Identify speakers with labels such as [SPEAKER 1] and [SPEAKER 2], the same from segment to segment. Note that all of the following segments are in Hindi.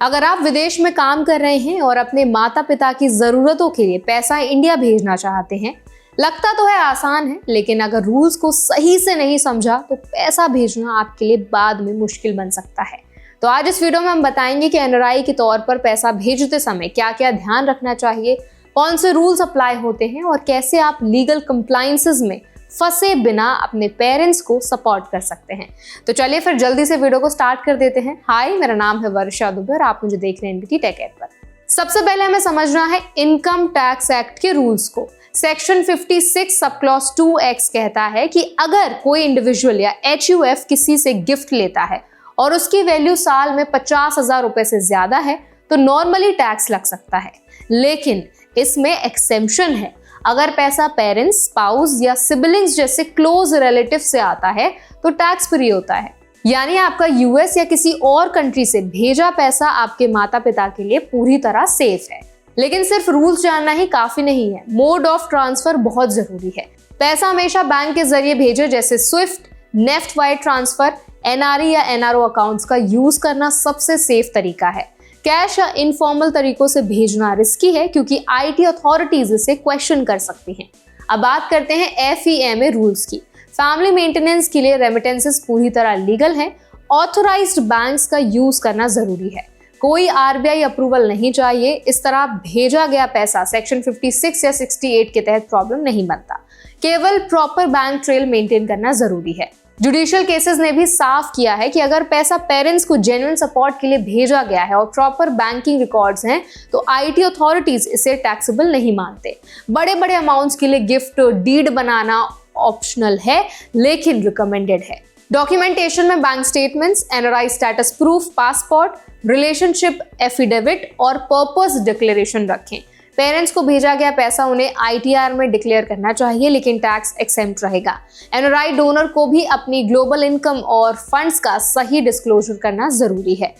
[SPEAKER 1] अगर आप विदेश में काम कर रहे हैं और अपने माता पिता की जरूरतों के लिए पैसा इंडिया भेजना चाहते हैं, लगता तो है आसान है, लेकिन अगर रूल्स को सही से नहीं समझा तो पैसा भेजना आपके लिए बाद में मुश्किल बन सकता है। तो आज इस वीडियो में हम बताएंगे कि एनआरआई के तौर पर पैसा भेजते समय क्या क्या ध्यान रखना चाहिए, कौन से रूल्स अप्लाई होते हैं और कैसे आप लीगल कंप्लायंसेस में फंसे बिना अपने पेरेंट्स को सपोर्ट कर सकते हैं। तो चलिए फिर जल्दी से वीडियो को स्टार्ट कर देते हैं। हाय, मेरा नाम है वर्षा दुबे और आप मुझे देख रहे हैं एनबीटी टेक एड पर। सबसे पहले हमें समझना है इनकम टैक्स एक्ट के रूल्स को। सेक्शन 56 सब क्लॉज 2X कहता है कि अगर कोई इंडिविजुअल या HUF किसी से गिफ्ट लेता है और उसकी वैल्यू साल में 50,000 रुपए से ज्यादा है तो नॉर्मली टैक्स लग सकता है, लेकिन इसमें एक्सेम्पशन है। अगर पैसा पेरेंट्स, स्पाउस या सिबलिंग्स जैसे क्लोज रिलेटिव से आता है तो टैक्स फ्री होता है। यानी आपका यूएस या किसी और कंट्री से भेजा पैसा आपके माता पिता के लिए पूरी तरह सेफ है। लेकिन सिर्फ रूल्स जानना ही काफी नहीं है, मोड ऑफ ट्रांसफर बहुत जरूरी है। पैसा हमेशा बैंक के जरिए भेजे, जैसे Swift, NEFT wire transfer, NRE या एनआरओ अकाउंट्स का यूज करना सबसे सेफ तरीका है। कैश या इनफॉर्मल तरीकों से भेजना रिस्की है क्योंकि आईटी अथॉरिटीज इसे क्वेश्चन कर सकती हैं। अब बात करते हैं FEMA रूल्स की। फैमिली मेंटेनेंस के लिए रेमिटेंसेस पूरी तरह लीगल हैं। ऑथोराइज्ड बैंक्स का यूज करना जरूरी है। कोई RBI अप्रूवल नहीं चाहिए। इस तरह भेजा गया पैसा सेक्शन 56 या 68 के तहत प्रॉब्लम नहीं बनता। केवल प्रॉपर बैंक ट्रेल मेंटेन करना जरूरी है। जुडिशियल केसेस ने भी साफ किया है कि अगर पैसा पेरेंट्स को जेन्युइन सपोर्ट के लिए भेजा गया है और प्रॉपर बैंकिंग रिकॉर्ड्स हैं तो आईटी अथॉरिटीज इसे टैक्सेबल नहीं मानते। बड़े बड़े अमाउंट्स के लिए गिफ्ट डीड बनाना ऑप्शनल है, लेकिन रिकमेंडेड है। डॉक्यूमेंटेशन में bank statements, NRI status proof, passport, relationship affidavit और पर्पस डिक्लेरेशन रखें। पेरेंट्स को भेजा गया पैसा उन्हें ITR में डिक्लेयर करना चाहिए, लेकिन टैक्स एक्सेम्प्ट रहेगा। एनआरआई डोनर को भी अपनी ग्लोबल इनकम और फंड्स का सही डिस्क्लोजर करना जरूरी है।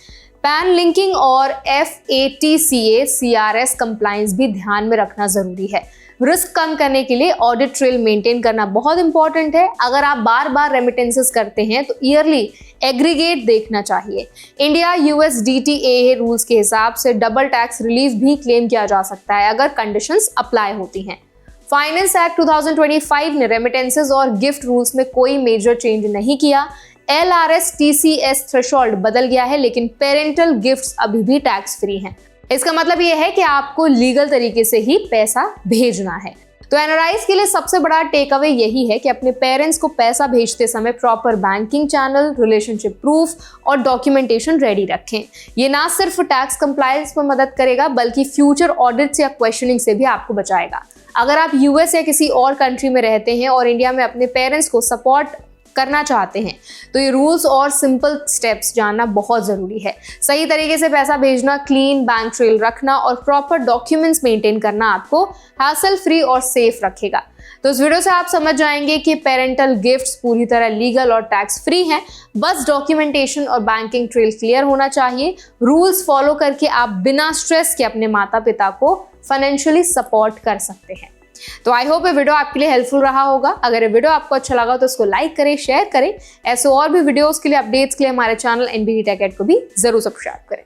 [SPEAKER 1] पैन लिंकिंग और FATCA CRS कंप्लायंस भी ध्यान में रखना जरूरी है। रिस्क कम करने के लिए ऑडिट ट्रेल मेंटेन करना बहुत इंपॉर्टेंट है। अगर आप बार बार रेमिटेंसेस करते हैं तो ईयरली एग्रीगेट देखना चाहिए। इंडिया USDTA रूल्स के हिसाब से डबल टैक्स रिलीफ भी क्लेम किया जा सकता है अगर कंडीशंस अप्लाई होती हैं। फाइनेंस एक्ट 2025 ने रेमिटेंसेस और गिफ्ट रूल्स में कोई मेजर चेंज नहीं किया। LRS TCS थ्रेशोल्ड बदल गया है, लेकिन पेरेंटल गिफ्ट्स अभी भी टैक्स फ्री हैं। इसका मतलब यह है कि आपको लीगल तरीके से ही पैसा भेजना है। तो एनआरआईज के लिए सबसे बड़ा टेक अवे यही है कि अपने पेरेंट्स को पैसा भेजते समय proper banking channel, relationship proof और डॉक्यूमेंटेशन रेडी रखें। ये ना सिर्फ टैक्स कंप्लायंस में मदद करेगा बल्कि फ्यूचर ऑडिट्स या क्वेश्चनिंग से भी आपको बचाएगा। अगर आप यूएस या किसी और कंट्री में रहते हैं और इंडिया में अपने पेरेंट्स को सपोर्ट करना चाहते हैं तो ये रूल्स और सिंपल स्टेप्स जानना बहुत जरूरी है। सही तरीके से पैसा भेजना, क्लीन बैंक ट्रेल रखना और प्रॉपर डॉक्यूमेंट्स मेंटेन करना आपको हैसल फ्री और सेफ रखेगा। तो इस वीडियो से आप समझ जाएंगे कि पेरेंटल गिफ्ट्स पूरी तरह लीगल और टैक्स फ्री हैं। बस डॉक्यूमेंटेशन और बैंकिंग ट्रेल क्लियर होना चाहिए। रूल्स फॉलो करके आप बिना स्ट्रेस के अपने माता पिता को फाइनेंशियली सपोर्ट कर सकते हैं। तो आई होप ये वीडियो आपके लिए हेल्पफुल रहा होगा। अगर ये वीडियो आपको अच्छा लगा तो इसको लाइक करें, शेयर करें। ऐसे और भी वीडियोस के लिए, अपडेट्स के लिए हमारे चैनल एनबीटी टेक एड को भी जरूर सब्सक्राइब करें।